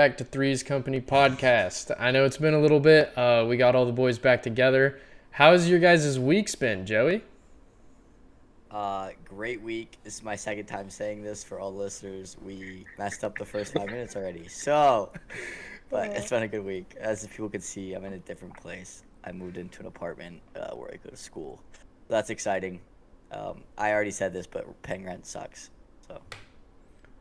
back to Three's Company podcast. I know it's been a little bit. We got all the boys back together. How's your guys' weeks been, Joey? Great week. This is my second time saying this for all listeners. We messed up the first 5 minutes already. But it's been a good week. As people can see, I'm in a different place. I moved into an apartment where I go to school. That's exciting. I already said this, but paying rent sucks. So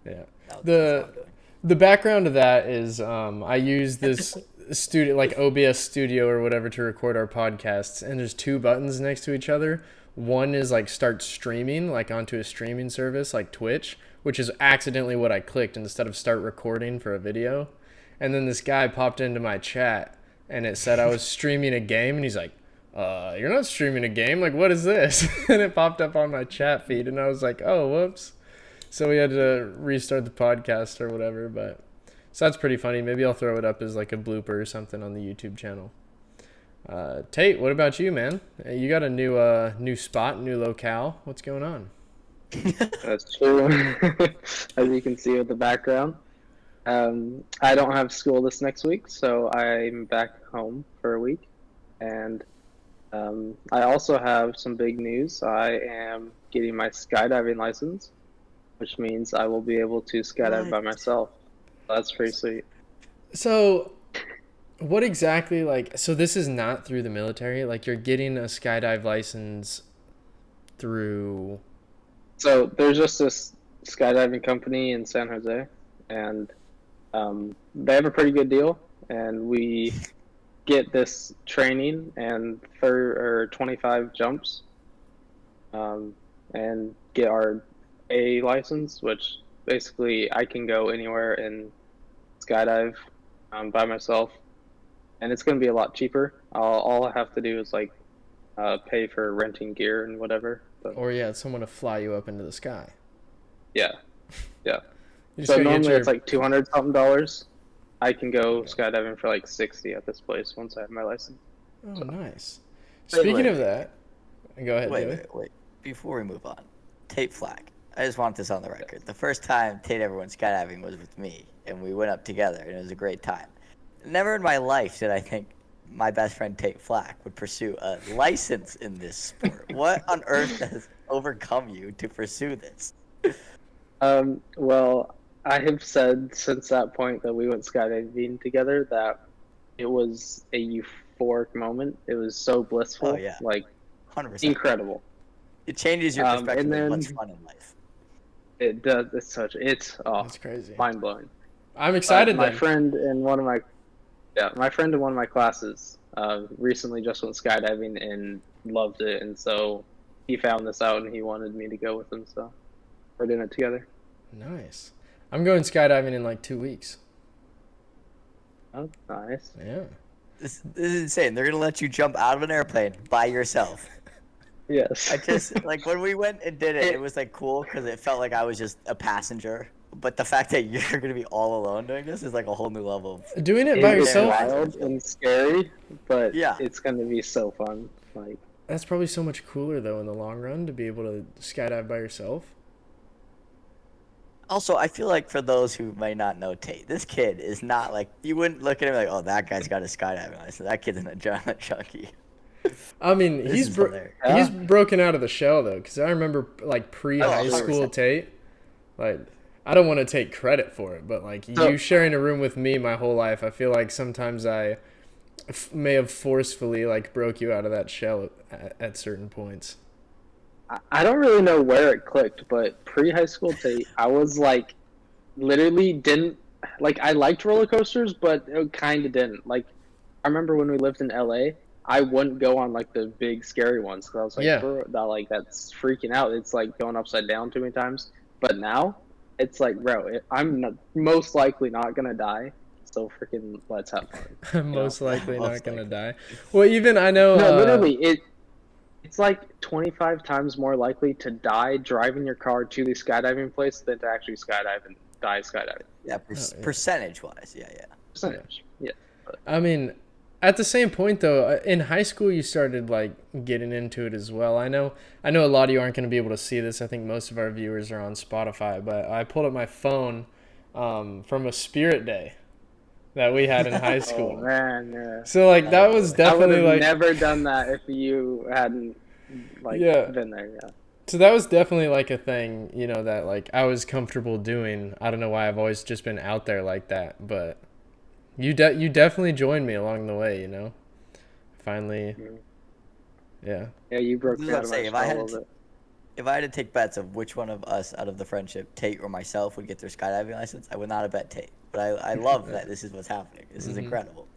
Yeah. that's what The I'm doing. the background of that is I use this studio like OBS Studio or whatever to record our podcasts, and there's two buttons next to each other. One is like start streaming, like onto a streaming service like Twitch, which is accidentally what I clicked instead of start recording for a video. And then this guy popped into my chat and it said I was streaming a game, and he's like, you're not streaming a game, like what is this? And it popped up on my chat feed and I was like, oh, whoops. So we had to restart the podcast or whatever, but so that's pretty funny. Maybe I'll throw it up as like a blooper or something on the YouTube channel. Tate, what about you, man? You got a new spot, new locale. What's going on? That's true. As you can see with the background. I don't have school this next week, so I'm back home for a week. And I also have some big news. I am getting my skydiving license, which means I will be able to skydive by myself. That's pretty sweet. So, what exactly, like, so this is not through the military? Like, you're getting a skydive license through... So there's just this skydiving company in San Jose, and they have a pretty good deal, and we get this training and 25 jumps, and get our A license, which basically I can go anywhere and skydive by myself, and it's going to be a lot cheaper. All I have to do is like pay for renting gear and whatever. But, Or, yeah, someone to fly you up into the sky. yeah. You just So go get normally your... it's like $200 something. I can go skydiving for like 60 at this place once I have my license. Oh, nice. Wait, Speaking wait. of that... Go ahead, Joey. Wait. Before we move on, Tate Flack. I just want this on the record. The first time Tate ever went skydiving was with me, and we went up together, and it was a great time. Never in my life did I think my best friend Tate Flack would pursue a license in this sport. What on earth has overcome you to pursue this? Well, I have said since that point that we went skydiving together that it was a euphoric moment. It was so blissful, Oh, yeah. like 100%. incredible. It changes your perspective and of then- what's fun in life. It does. It's That's crazy. mind blowing. I'm excited My then. friend in one of my classes recently just went skydiving and loved it, and so he found this out and he wanted me to go with him, so we're doing it together. Nice. I'm going skydiving in like 2 weeks. Oh, nice. Yeah. This is insane. They're gonna let you jump out of an airplane by yourself. Yes. I just like when we went and did it. It was like cool because it felt like I was just a passenger. But the fact that you're gonna be all alone doing this is like a whole new level. Doing it by It's yourself, wild and scary, but Yeah. it's gonna be so fun. Like, that's probably so much cooler though in the long run to be able to skydive by yourself. Also, I feel like for those who may not know Tate, this kid is not like you wouldn't look at him like, oh, that guy's got a skydiving license. That kid's an adrenaline junkie. I mean, This he's is hilarious. he's broken out of the shell though, because I remember like pre-high Oh, school 100%. Tate, like I don't want to take credit for it, but like you sharing a room with me my whole life, I feel like sometimes I may have forcefully like broke you out of that shell at certain points. I don't really know where it clicked, but pre-high school Tate, I was like, literally didn't like. I liked roller coasters, but it kind of didn't. Like, I remember when we lived in LA, I wouldn't go on like the big scary ones because I was like, Yeah. bro, that's freaking out. It's like going upside down too many times. But now, it's like, bro, most likely not gonna die. So freaking let's have fun. I'm most likely not Most gonna likely. die. Well, even I know. No, literally, it's like 25 times more likely to die driving your car to the skydiving place than to actually skydive and die skydiving. Yeah, yeah. percentage-wise, yeah. Percentage. Yeah. I mean, at the same point though, in high school you started like getting into it as well. I know a lot of you aren't going to be able to see this. I think most of our viewers are on Spotify, but I pulled up my phone from a Spirit Day that we had in high Oh school. man, yeah. So like that was I would definitely have like never done that if you hadn't yeah. been there. Yeah. So that was definitely like a thing, you know, that like I was comfortable doing. I don't know why I've always just been out there like that, but you definitely joined me along the way, you know. Finally, yeah. Yeah, you broke This me is out what of I'm my saying. shell a little bit. If I had to take bets of which one of us out of the friendship, Tate or myself, would get their skydiving license, I would not have bet Tate. But I love that this is what's happening. This is incredible.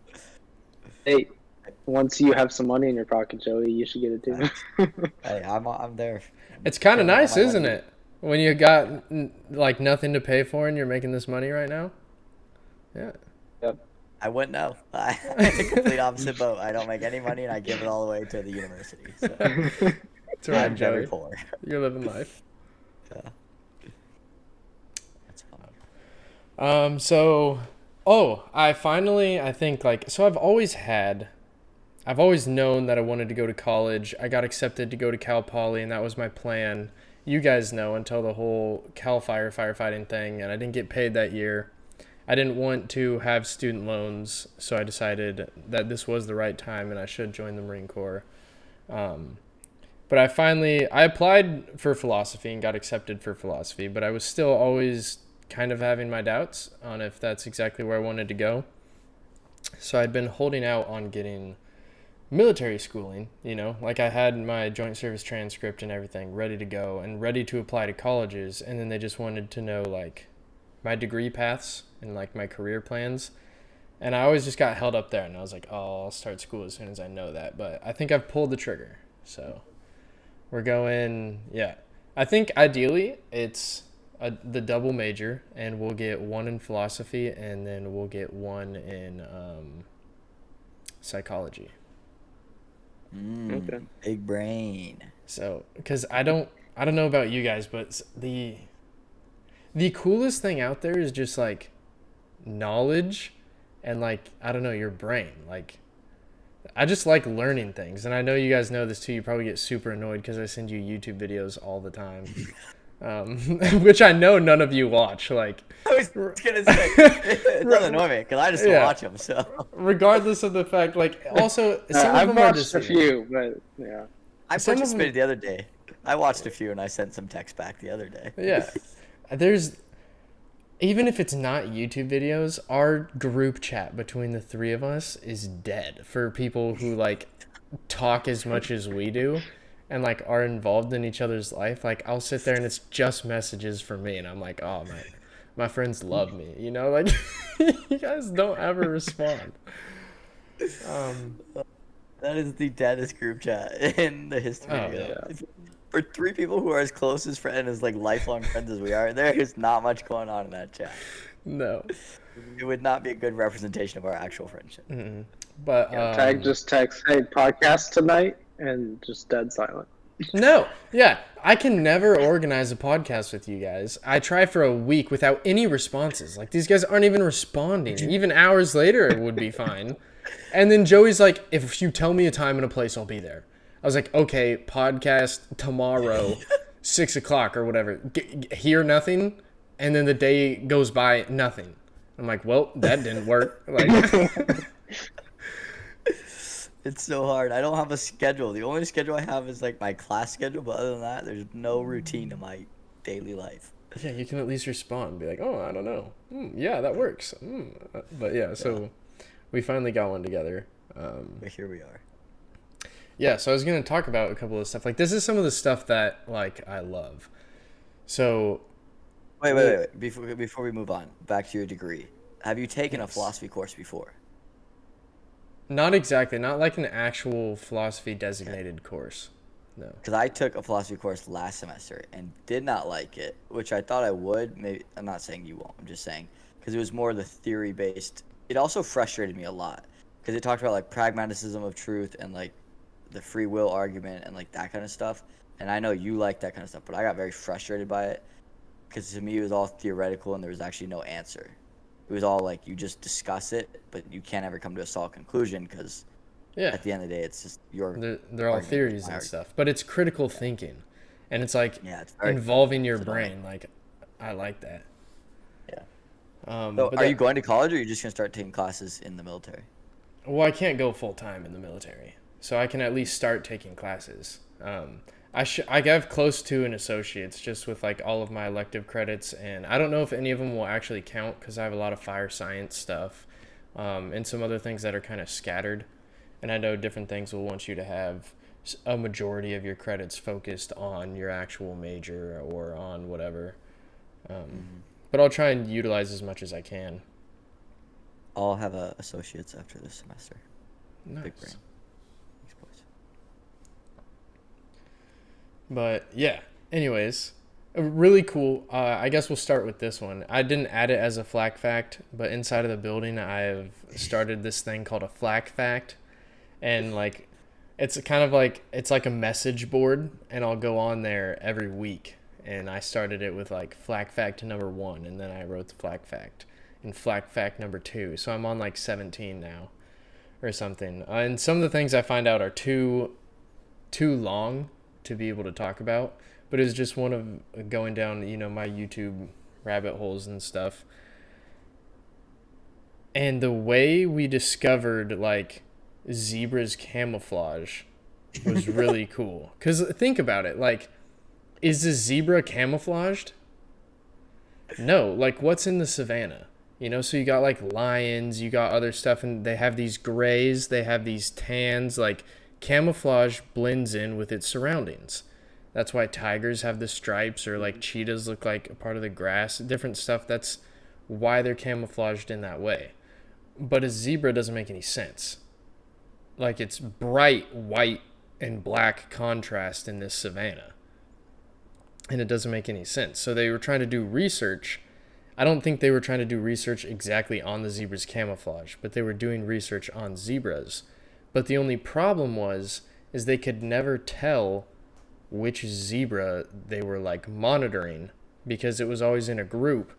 Hey, once you have some money in your pocket, Joey, you should get it too. Hey, I'm there. It's kind of Putting all nice, my isn't money- it? When you got like nothing to pay for and you're making this money right now. Yeah. Yep. I wouldn't know. I'm in the complete opposite boat. I don't make any money, and I give it all away to the university. So That's right, I'm very Joey. poor. You're living life. So, that's fun. I think like, so I've always known that I wanted to go to college. I got accepted to go to Cal Poly, and that was my plan. You guys know, until the whole Cal Fire firefighting thing, and I didn't get paid that year. I didn't want to have student loans, so I decided that this was the right time and I should join the Marine Corps. But I applied for philosophy and got accepted for philosophy, but I was still always kind of having my doubts on if that's exactly where I wanted to go. So I'd been holding out on getting military schooling, you know, like I had my joint service transcript and everything ready to go and ready to apply to colleges, and then they just wanted to know like my degree paths and like my career plans. And I always just got held up there, and I was like, oh, I'll start school as soon as I know that. But I think I've pulled the trigger. So we're going, yeah. I think ideally it's the double major, and we'll get one in philosophy, and then we'll get one in psychology. Okay. Big brain. So, because I don't know about you guys, but the coolest thing out there is just like knowledge and like, I don't know, your brain. Like, I just like learning things, and I know you guys know this too. You probably get super annoyed because I send you YouTube videos all the time, which I know none of you watch. Like, I was gonna say it doesn't annoy me because I just don't watch them. So regardless of the fact, like, also some of I've them are watched just a few, but yeah. I Some of them- participated the other day. I watched a few and I sent some text back the other day. Yeah. Even if it's not YouTube videos, our group chat between the three of us is dead for people who like talk as much as we do and like are involved in each other's life. Like, I'll sit there and it's just messages for me, and I'm like, oh my friends love me, you know, like you guys don't ever respond. That is the deadest group chat in the history. Oh, of For three people who are as close as friends and as like lifelong friends as we are, there is not much going on in that chat. No. It would not be a good representation of our actual friendship. Mm-mm. But Tag just text, hey, podcast tonight, and just dead silent. no, yeah, I can never organize a podcast with you guys. I try for a week without any responses. Like, these guys aren't even responding. Even hours later, it would be fine. And then Joey's like, if you tell me a time and a place, I'll be there. I was like, okay, podcast tomorrow, 6 o'clock or whatever. Hear nothing, and then the day goes by, nothing. I'm like, well, that didn't work. Like, It's so hard. I don't have a schedule. The only schedule I have is like my class schedule, but other than that, there's no routine to my daily life. yeah, you can at least respond and be like, oh, I don't know. Yeah, that works. But yeah, so we finally got one together. But here we are. Yeah, so I was going to talk about a couple of stuff. Like, this is some of the stuff that, like, I love. So... Wait. Before we move on, back to your degree. Have you taken a philosophy course before? Not exactly. Not like an actual philosophy designated course. No. Because I took a philosophy course last semester and did not like it, which I thought I would. Maybe I'm not saying you won't. I'm just saying because it was more the theory based. It also frustrated me a lot because it talked about like pragmatism of truth and like the free will argument and like that kind of stuff. And I know you like that kind of stuff, but I got very frustrated by it because to me it was all theoretical and there was actually no answer. It was all like you just discuss it, but you can't ever come to a solid conclusion because at the end of the day, it's just your. They're all theories and stuff, but it's critical thinking, and it's like it's involving your brain. Like, I like that. So, But are you going to college, or are you just gonna start taking classes in the military? well, I can't go full time in the military, so I can at least start taking classes. I have close to an associate's just with like all of my elective credits, and I don't know if any of them will actually count because I have a lot of fire science stuff, and some other things that are kind of scattered, and I know different things will want you to have a majority of your credits focused on your actual major or on whatever. But I'll try and utilize as much as I can. I'll have a associates after this semester. Nice. Big brain. Thanks, boys. But yeah, anyways, really cool. I guess we'll start with this one. I didn't add it as a flak fact, but inside of the building, I've started this thing called a flak fact. And like, it's kind of like, it's like a message board, and I'll go on there every week. And I started it with like flak fact number 1, and then I wrote the flak fact and flak fact number 2. So I'm on like 17 now or something. And some of the things I find out are too long to be able to talk about, but it's just one of going down, my YouTube rabbit holes and stuff. And the way we discovered like zebras camouflage was really cool. Because think about it, like, is the zebra camouflaged? No, like what's in the savannah? So you got like lions, you got other stuff, and they have these grays, they have these tans, like camouflage blends in with its surroundings. That's why tigers have the stripes, or like cheetahs look like a part of the grass, different stuff. That's why they're camouflaged in that way. But a zebra doesn't make any sense. Like, it's bright white and black contrast in this savannah. And it doesn't make any sense. So they were trying to do research. I don't think they were trying to do research exactly on the zebra's camouflage, but they were doing research on zebras. But the only problem is they could never tell which zebra they were like monitoring, because it was always in a group.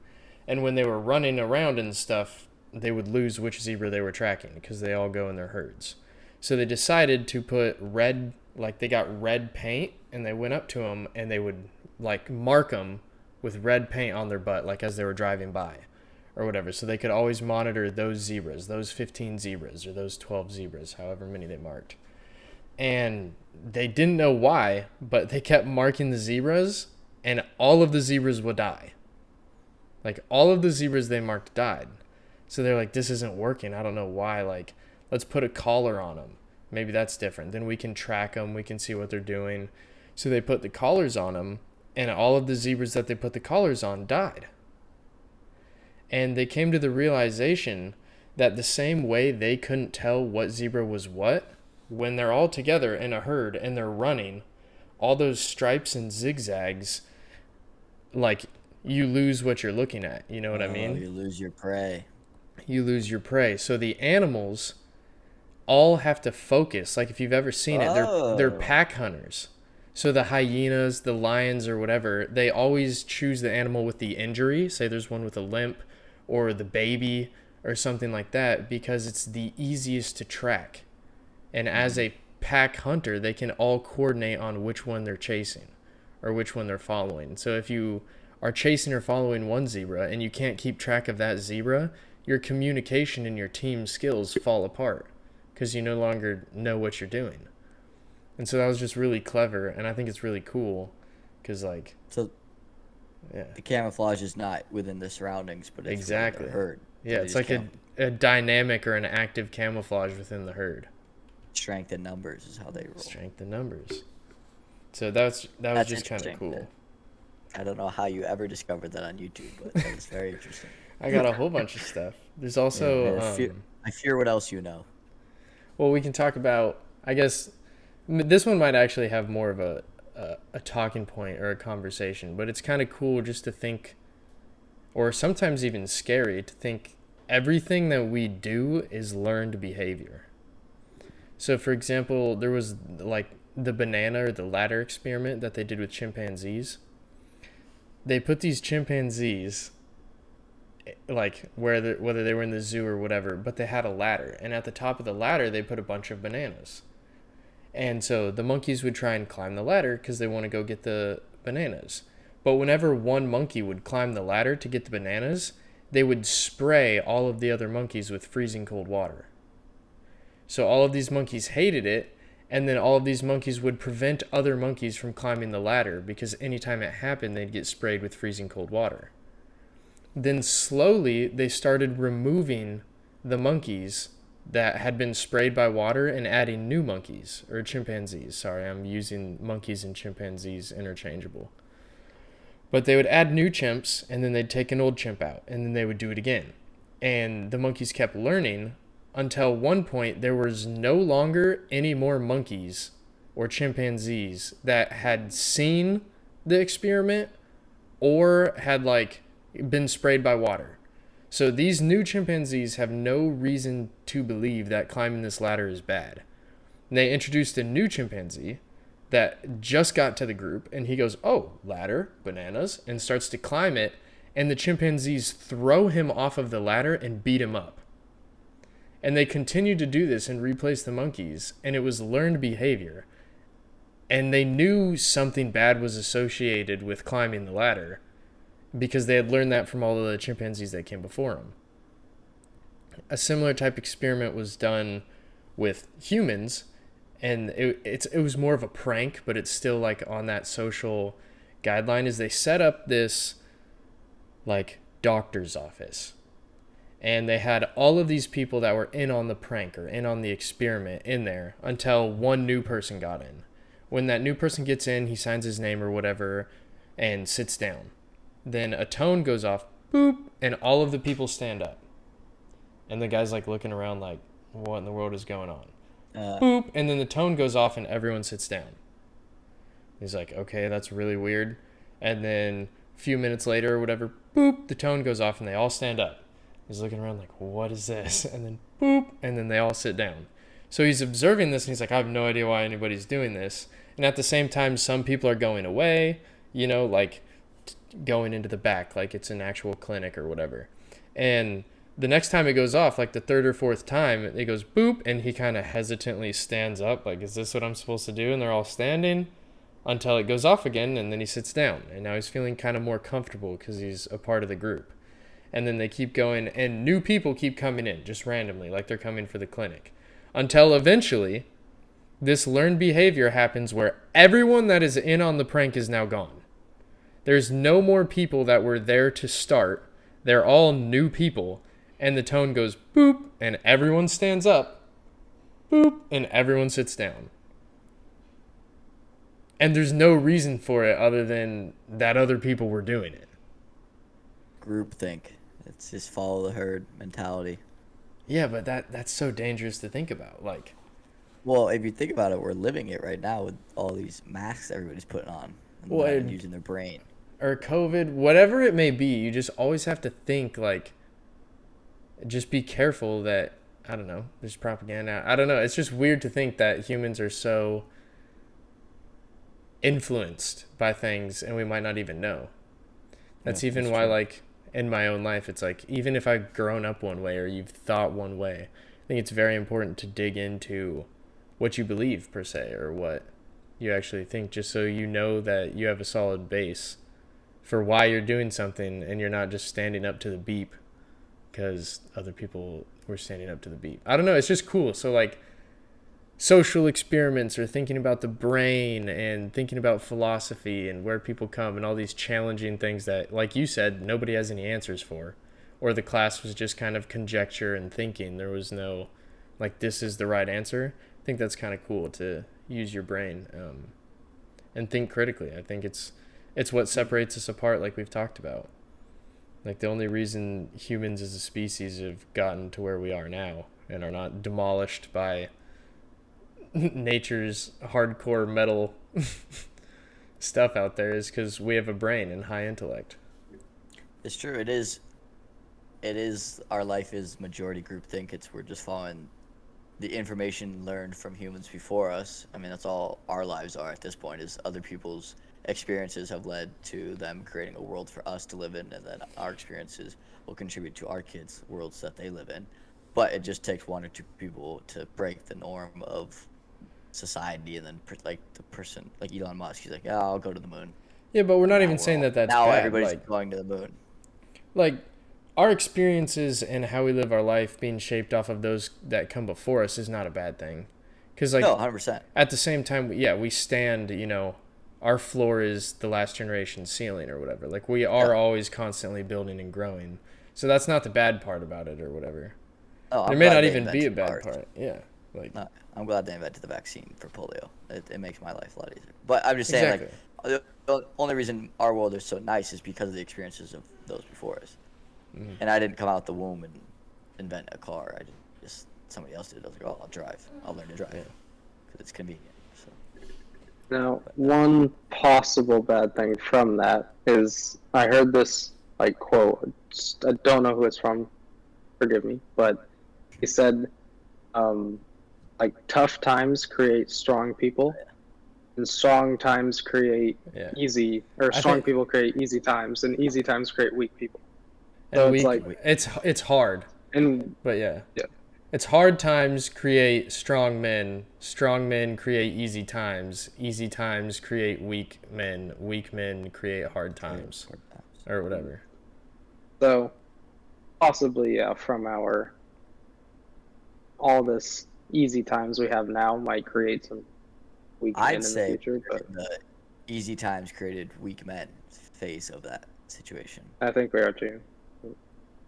And when they were running around and stuff, they would lose which zebra they were tracking because they all go in their herds. So they decided to put red, like they got red paint, and they went up to them and they would like mark them with red paint on their butt, like as they were driving by or whatever. So they could always monitor those zebras, those 15 zebras or those 12 zebras, however many they marked. And they didn't know why, but they kept marking the zebras, and all of the zebras would die. Like, all of the zebras they marked died. So they're like, this isn't working. I don't know why. Like, let's put a collar on them. Maybe that's different. Then we can track them. We can see what they're doing. So they put the collars on them, and all of the zebras that they put the collars on died. And they came to the realization that the same way they couldn't tell what zebra was what, when they're all together in a herd and they're running, all those stripes and zigzags, like, you lose what you're looking at. You know what I mean? You lose your prey. You lose your prey. So the animals all have to focus. Like, if you've ever seen it, they're pack hunters. So the hyenas, the lions, or whatever, they always choose the animal with the injury. Say there's one with a limp, or the baby, or something like that, because it's the easiest to track. And as a pack hunter, they can all coordinate on which one they're chasing or which one they're following. So if you are chasing or following one zebra and you can't keep track of that zebra, your communication and your team skills fall apart because you no longer know what you're doing. And so that was just really clever, and I think it's really cool because, like... So yeah, the camouflage is not within the surroundings, but it's exactly within the herd. Yeah, it's like a dynamic or an active camouflage within the herd. Strength in numbers is how they roll. Strength in numbers. So that was just kind of cool. I don't know how you ever discovered that on YouTube, but that is very interesting. I got a whole bunch of stuff. There's also... Yeah, I fear what else you know. Well, we can talk about... I guess this one might actually have more of a talking point or a conversation, but it's kind of cool just to think, or sometimes even scary to think, everything that we do is learned behavior. So, for example, there was like the banana or the ladder experiment that they did with chimpanzees. They put these chimpanzees, like whether they were in the zoo or whatever, but they had a ladder, and at the top of the ladder they put a bunch of bananas. And so the monkeys would try and climb the ladder because they want to go get the bananas. But whenever one monkey would climb the ladder to get the bananas, they would spray all of the other monkeys with freezing cold water. So all of these monkeys hated it, and then all of these monkeys would prevent other monkeys from climbing the ladder because anytime it happened, they'd get sprayed with freezing cold water. Then slowly, they started removing the monkeys that had been sprayed by water and adding new monkeys, or chimpanzees. Sorry, I'm using monkeys and chimpanzees interchangeable. But they would add new chimps, and then they'd take an old chimp out, and then they would do it again. And the monkeys kept learning until one point there was no longer any more monkeys or chimpanzees that had seen the experiment or had like been sprayed by water. So these new chimpanzees have no reason to believe that climbing this ladder is bad. And they introduced a new chimpanzee that just got to the group, and he goes, "Oh, ladder, bananas," and starts to climb it, and the chimpanzees throw him off of the ladder and beat him up. And they continued to do this and replace the monkeys, and it was learned behavior. And they knew something bad was associated with climbing the ladder because they had learned that from all of the chimpanzees that came before them. A similar type experiment was done with humans, and it was more of a prank, but it's still like on that social guideline. Is they set up this like doctor's office, and they had all of these people that were in on the prank or in on the experiment in there until one new person got in. When that new person gets in, he signs his name or whatever and sits down. Then a tone goes off, boop, and all of the people stand up. And the guy's like looking around like, what in the world is going on? Boop, and then the tone goes off and everyone sits down. He's like, okay, that's really weird. And then a few minutes later or whatever, boop, the tone goes off and they all stand up. He's looking around like, what is this? And then boop, and then they all sit down. So he's observing this and he's like, I have no idea why anybody's doing this. And at the same time, some people are going away, like going into the back, like it's an actual clinic or whatever. And the next time it goes off, like the third or fourth time, it goes boop, and he kind of hesitantly stands up, like, is this what I'm supposed to do? And they're all standing until it goes off again, and then he sits down. And now he's feeling kind of more comfortable because he's a part of the group. And then they keep going, and new people keep coming in, just randomly, like they're coming for the clinic. Until eventually, this learned behavior happens where everyone that is in on the prank is now gone. There's no more people that were there to start. They're all new people. And the tone goes boop, and everyone stands up, boop, and everyone sits down. And there's no reason for it other than that other people were doing it. Groupthink. It's just follow the herd mentality. Yeah, but that's so dangerous to think about. Like, well, if you think about it, we're living it right now with all these masks everybody's putting on and using their brain. Or COVID, whatever it may be, you just always have to think like, just be careful that, I don't know, there's propaganda. I don't know. It's just weird to think that humans are so influenced by things and we might not even know. That's even why, like, in my own life, it's like, even if I've grown up one way or you've thought one way, I think it's very important to dig into what you believe, per se, or what you actually think, just so you know that you have a solid base for why you're doing something and you're not just standing up to the beep because other people were standing up to the beep. I don't know. It's just cool. So, like, social experiments or thinking about the brain and thinking about philosophy and where people come and all these challenging things that, like you said, nobody has any answers for. Or the class was just kind of conjecture and thinking. There was no, like, this is the right answer. I think that's kind of cool to use your brain and think critically. I think it's what separates us apart, like we've talked about. Like, the only reason humans as a species have gotten to where we are now and are not demolished by nature's hardcore metal stuff out there is because we have a brain and high intellect. It's true. It is. Our life is majority groupthink. We're just following the information learned from humans before us. I mean, that's all our lives are at this point, is other people's experiences have led to them creating a world for us to live in, and then our experiences will contribute to our kids' worlds that they live in. But it just takes one or two people to break the norm of society, and then, like, the person, like Elon Musk, he's like, yeah, I'll go to the moon. Yeah, but we're not even saying that that's now bad. Everybody's like, going to the moon. Like, our experiences and how we live our life being shaped off of those that come before us is not a bad thing. Because, like, No, 100%. at the same time, yeah, we stand, our floor is the last generation ceiling or whatever. Like, we are always constantly building and growing. So that's not the bad part about it or whatever. No, There I'm may glad not they even be a invented bad ours. part. Yeah. Like, No, I'm glad they invented the vaccine for polio. It makes my life a lot easier. But I'm just saying, exactly. the only reason our world is so nice is because of the experiences of those before us. Mm. And I didn't come out the womb and invent a car. I just somebody else did. I was like, oh, I'll drive. I'll learn to drive because it's convenient. So. Now, one possible bad thing from that is I heard this like quote. I don't know who it's from. Forgive me, but he said, like tough times create strong people, and strong times create easy, or strong people create easy times, and easy times create weak people. And So it's hard. But yeah. It's hard times create strong men create easy times create weak men create hard times, or whatever. So, possibly, from all this easy times we have now might create some weak men in the future. But the easy times created weak men phase of that situation. I think we are too.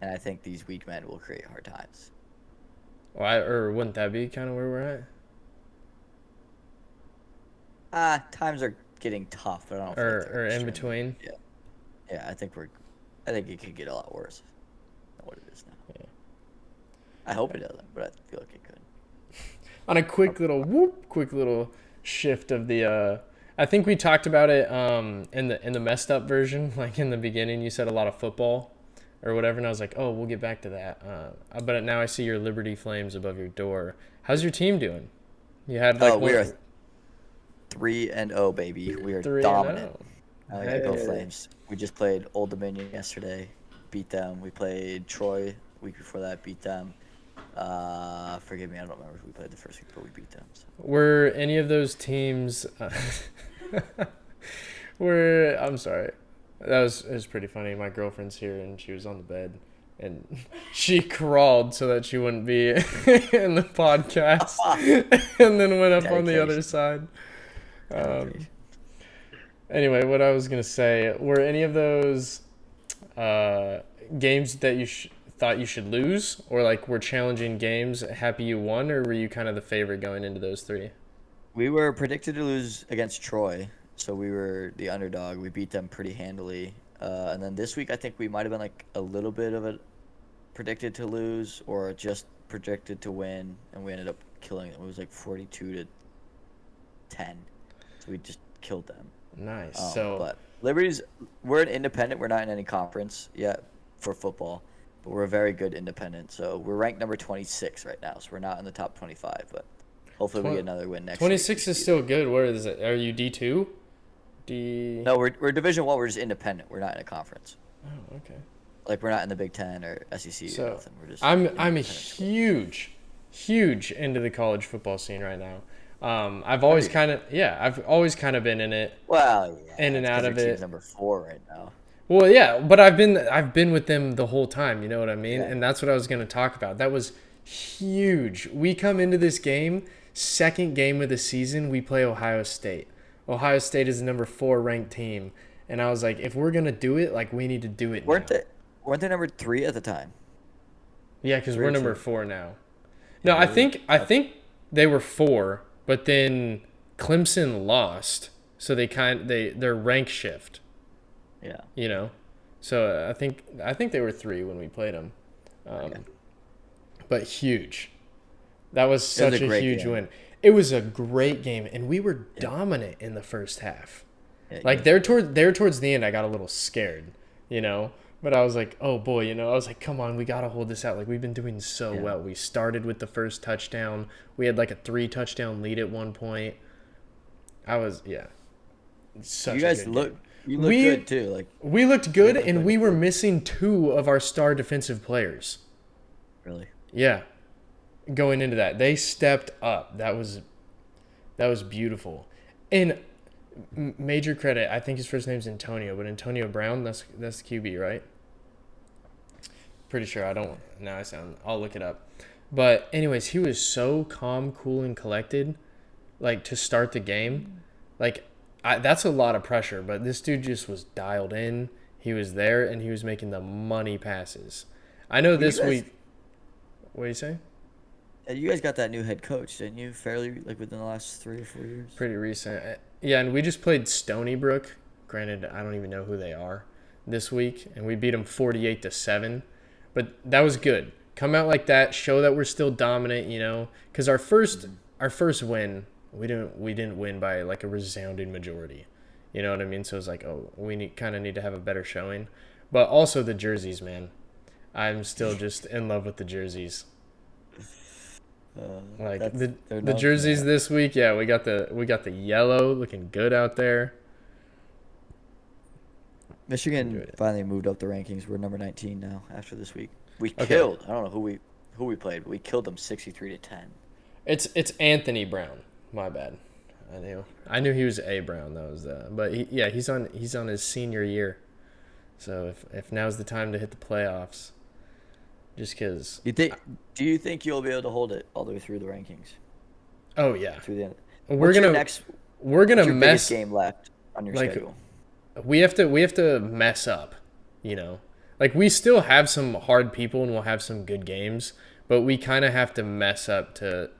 And I think these weak men will create hard times. Or wouldn't that be kind of where we're at? Times are getting tough, but I don't. Or in between. Yeah. I think it could get a lot worse than what it is now. Yeah. I hope it doesn't, but I feel like it could. On a quick little shift of the. I think we talked about it in the messed up version, like in the beginning. You said a lot of football. Or whatever, and I was like, oh, we'll get back to that. But now I see your Liberty Flames above your door. How's your team doing? You had like we are 3-0, baby. We are dominant. Go Flames. We just played Old Dominion yesterday, beat them. We played Troy week before that, beat them. Forgive me, I don't remember who we played the first week, but we beat them. So. Were any of those teams? I'm sorry. It was pretty funny. My girlfriend's here, and she was on the bed, and she crawled so that she wouldn't be in the podcast, and then went up on the other side. Anyway, what I was going to say, were any of those games that you thought you should lose, or like were challenging games, happy you won, or were you kind of the favorite going into those three? We were predicted to lose against Troy. So we were the underdog. We beat them pretty handily. And then this week, I think we might have been like a little bit of a predicted to lose or just projected to win. And we ended up killing them. It was like 42-10. So we just killed them. Nice. But we're an independent. We're not in any conference yet for football. But we're a very good independent. So we're ranked number 26 right now. So we're not in the top 25. But hopefully we get another win next 26 week. Is still good. Where is it? Are you D2? No, we're Division 1. We're just independent. We're not in a conference. Oh, okay. Like we're not in the Big Ten or SEC so or nothing. We're just I'm a huge into the college football scene right now. I've always kind of been in it. Well, yeah, in and out of it. Number 4 right now. Well, yeah, but I've been with them the whole time. You know what I mean? Yeah. And that's what I was going to talk about. That was huge. We come into this game, second game of the season, we play Ohio State. Ohio State is the number 4 ranked team, and I was like, if we're gonna do it, like we need to do it. Weren't they number 3 at the time? Yeah, because we're number 4 now. No, I think they were 4, but then Clemson lost, so their rank shift. Yeah. You know, so I think they were 3 when we played them, but huge. That was such a huge win. It was a great game, and we were dominant in the first half. Yeah, like there towards the end, I got a little scared, you know. But I was like, oh boy, you know. I was like, come on, we gotta hold this out. Like we've been doing so well. We started with the first touchdown. We had like a 3-touchdown lead at one point. Such you guys look good too. Like we looked good, and we were missing 2 of our star defensive players. Really? Yeah. Going into that, they stepped up. That was beautiful. And major credit, I think his first name's Antonio, but Antonio Brown, that's the QB, right? Pretty sure. I don't. Now I sound. I'll look it up. But anyways, he was so calm, cool, and collected, like to start the game. Like that's a lot of pressure. But this dude just was dialed in. He was there, and he was making the money passes. I know this week. What do you say? You guys got that new head coach, didn't you? Fairly like within the last 3 or 4 years. Pretty recent. Yeah, and we just played Stony Brook. Granted, I don't even know who they are this week, and we beat them 48-7. But that was good. Come out like that, show that we're still dominant, you know, because our first win, we didn't win by like a resounding majority. You know what I mean? So it's like, oh, we kind of need to have a better showing. But also the jerseys, man. I'm still just in love with the jerseys. Like the jerseys this week, yeah, we got the yellow looking good out there. Michigan finally moved up the rankings. We're number 19 now after this week. We killed. I don't know who we played, but we killed them 63-10. It's Anthony Brown. My bad. I knew he was A Brown. That was but he's on his senior year. So if now's the time to hit the playoffs, just because. Do you think you'll be able to hold it all the way through the rankings? Oh yeah. Through the end. We're gonna mess. Biggest game left on your schedule? We have to mess up, you know. Like we still have some hard people and we'll have some good games, but we kind of have to mess up to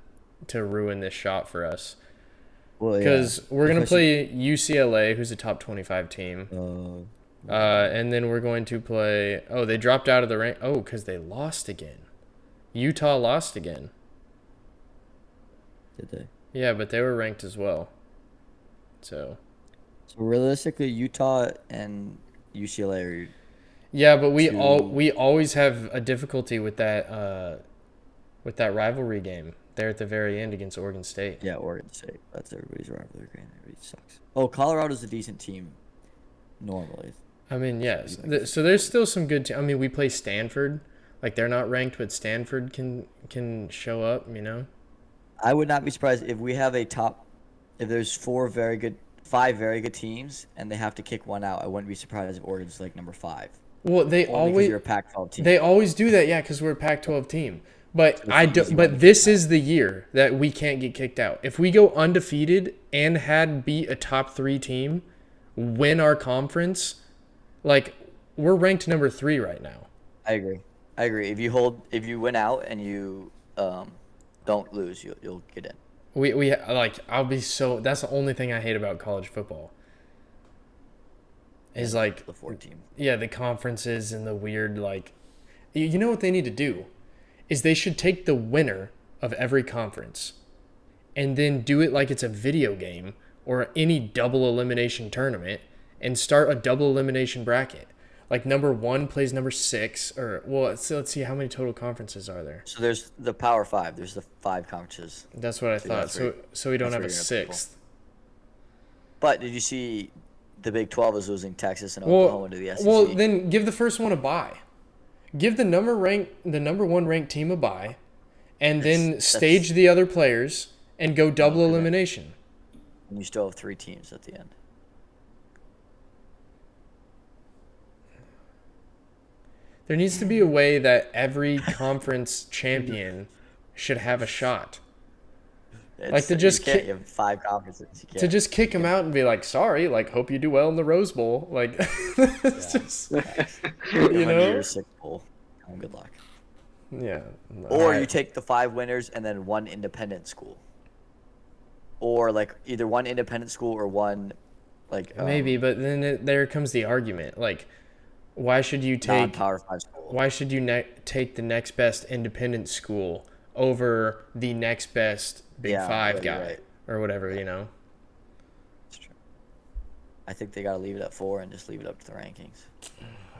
ruin this shot for us. Well, because we're gonna play UCLA, who's a top 25 team, and then we're going to play. Oh, they dropped out of the rank. Oh, because they lost again. Utah lost again. Did they? Yeah, but they were ranked as well. So realistically, Utah and UCLA are. Yeah, but we always have a difficulty with that rivalry game there at the very end against Oregon State. Yeah, Oregon State. That's everybody's rivalry game. Everybody sucks. Oh, Colorado's a decent team normally. I mean, yes. So there's still some good I mean, we play Stanford. Like they're not ranked, but Stanford can show up, you know. I would not be surprised if we have if there's 5 very good teams and they have to kick one out. I wouldn't be surprised if Oregon's like number 5. Well, you're a Pac-12 team. They always do that, yeah, because we're a Pac-12 team. But But this is the year that we can't get kicked out. If we go undefeated and beat a top 3 team, win our conference, like we're ranked number 3 right now. I agree. If you win out and you don't lose, you'll get in. We I'll be so. That's the only thing I hate about college football. Is like the 4 team. Yeah, the conferences and the weird like. You know what they need to do, is they should take the winner of every conference, and then do it like it's a video game or any double elimination tournament, and start a double elimination bracket. Like number 1 plays number 6, or let's see how many total conferences are there. So there's the Power 5. There's the 5 conferences. That's what I thought. So we don't have a 6th. But did you see the Big 12 is losing Texas and Oklahoma to the SEC? Well, then give the first one a bye. Give the number 1 ranked team a bye, and then stage the other players and go double elimination. And you still have 3 teams at the end. There needs to be a way that every conference champion should have a shot. Like to just you have 5 conferences. To just kick them out and be like, sorry, like hope you do well in the Rose Bowl. Like, it's just, you know. Bowl. Good luck. Yeah. Or you take the 5 winners and then 1 independent school. Or like either 1 independent school or 1 like. Maybe, but then there comes the argument. Like, why should you take non-Power 5 school? Why should you take the next best independent school over the next best Big 5 guy or whatever, you know? That's true. I think they got to leave it at 4 and just leave it up to the rankings.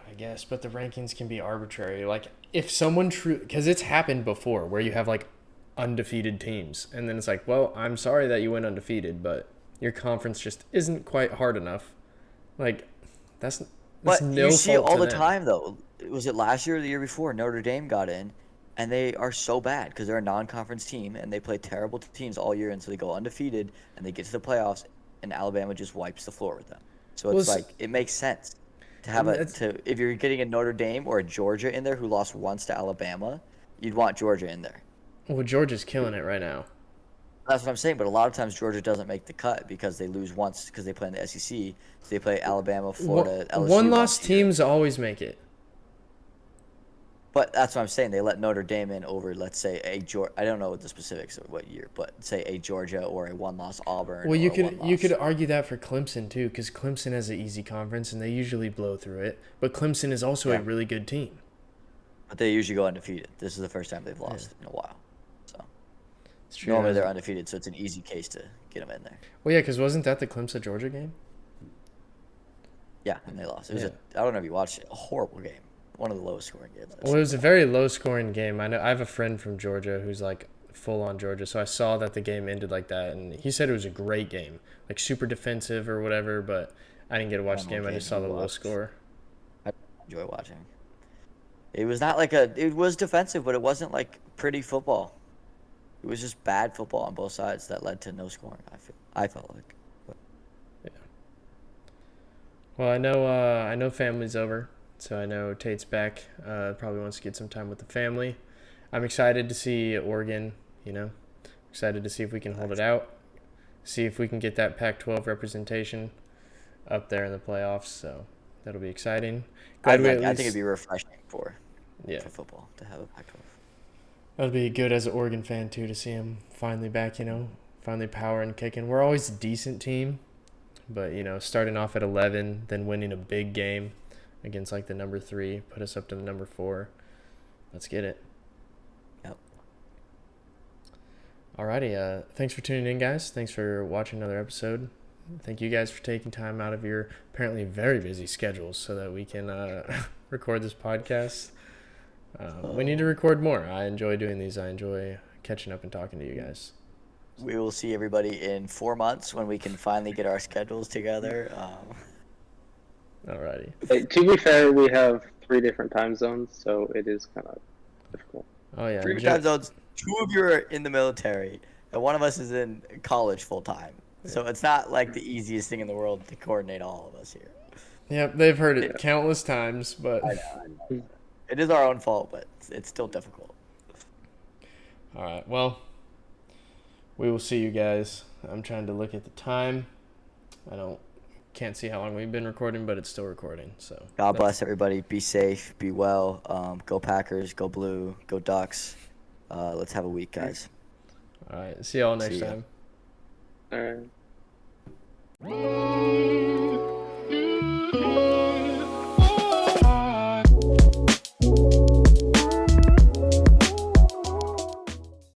I guess, but the rankings can be arbitrary. Like if someone because it's happened before where you have like undefeated teams and then it's like, well, I'm sorry that you went undefeated, but your conference just isn't quite hard enough. Like that's but no you see it all the them. time, though. Was it last year or the year before? Notre Dame got in, and they are so bad because they're a non-conference team, and they play terrible teams all year, and so they go undefeated, and they get to the playoffs, and Alabama just wipes the floor with them. So it's like it makes sense. To have That's- if you're getting a Notre Dame or a Georgia in there who lost once to Alabama, you'd want Georgia in there. Well, Georgia's killing it right now. That's what I'm saying. But a lot of times Georgia doesn't make the cut because they lose once because they play in the SEC. So they play Alabama, Florida, LSU. One-loss once a year. teams always make it. But that's what I'm saying. They let Notre Dame in over, let's say, a Georgia. I don't know the specifics of what year, but say a Georgia or a one-loss Auburn. Well, or you a could one-loss- argue that for Clemson too, because Clemson has an easy conference and they usually blow through it. But Clemson is also Yeah. a really good team. But they usually go undefeated. This is the first time they've lost in a while. So It's true. normally they're undefeated, so it's an easy case to get them in there. Well, yeah, because wasn't that the Clemson Georgia game? Yeah, and they lost. It was Yeah. I don't know if you watched it. A horrible game. One of the lowest scoring games. I've Well, it was a seen. very low-scoring game. I know I have a friend from Georgia who's like full on Georgia, so I saw that the game ended like that, and he said it was a great game, like super defensive or whatever. But I didn't get to watch the game. I just saw the low score. I enjoy watching. It was not like it was defensive, but it wasn't like pretty football. It was just bad football on both sides that led to no scoring. I felt like. Well, I know family's over, so I know Tate's back. Probably wants to get some time with the family. I'm excited to see Oregon. Excited to see if we can hold it out. See if we can get that Pac-12 representation up there in the playoffs. So that'll be exciting. I Glad we at think it'd least- be refreshing for Yeah, football to have a Pac-12. that'll be good as an Oregon fan too to see him finally back. Finally power and kicking. We're always a decent team, but starting off at 11, then winning a big game against like the number 3, put us up to the number 4. Let's get it. Yep. Alrighty. Thanks for tuning in, guys. Thanks for watching another episode. Thank you guys for taking time out of your apparently very busy schedules so that we can record this podcast. We need to record more. I enjoy doing these. I enjoy catching up and talking to you guys. We will see everybody in 4 months when we can finally get our schedules together. Alrighty. Hey, to be fair, we have 3 different time zones, so it is kind of difficult. Oh yeah. 3 time zones. 2 of you are in the military, and 1 of us is in college full time. So it's not like the easiest thing in the world to coordinate all of us here. Yep, they've heard it countless times, but I know. It is our own fault, but it's still difficult. all right. Well, we will see you guys. I'm trying to look at the time. Can't see how long we've been recording, but it's still recording. So God bless everybody. Be safe. Be well. Go Packers. Go Blue. Go Ducks. Let's have a week, guys. All right. See y'all next See ya. time. All right.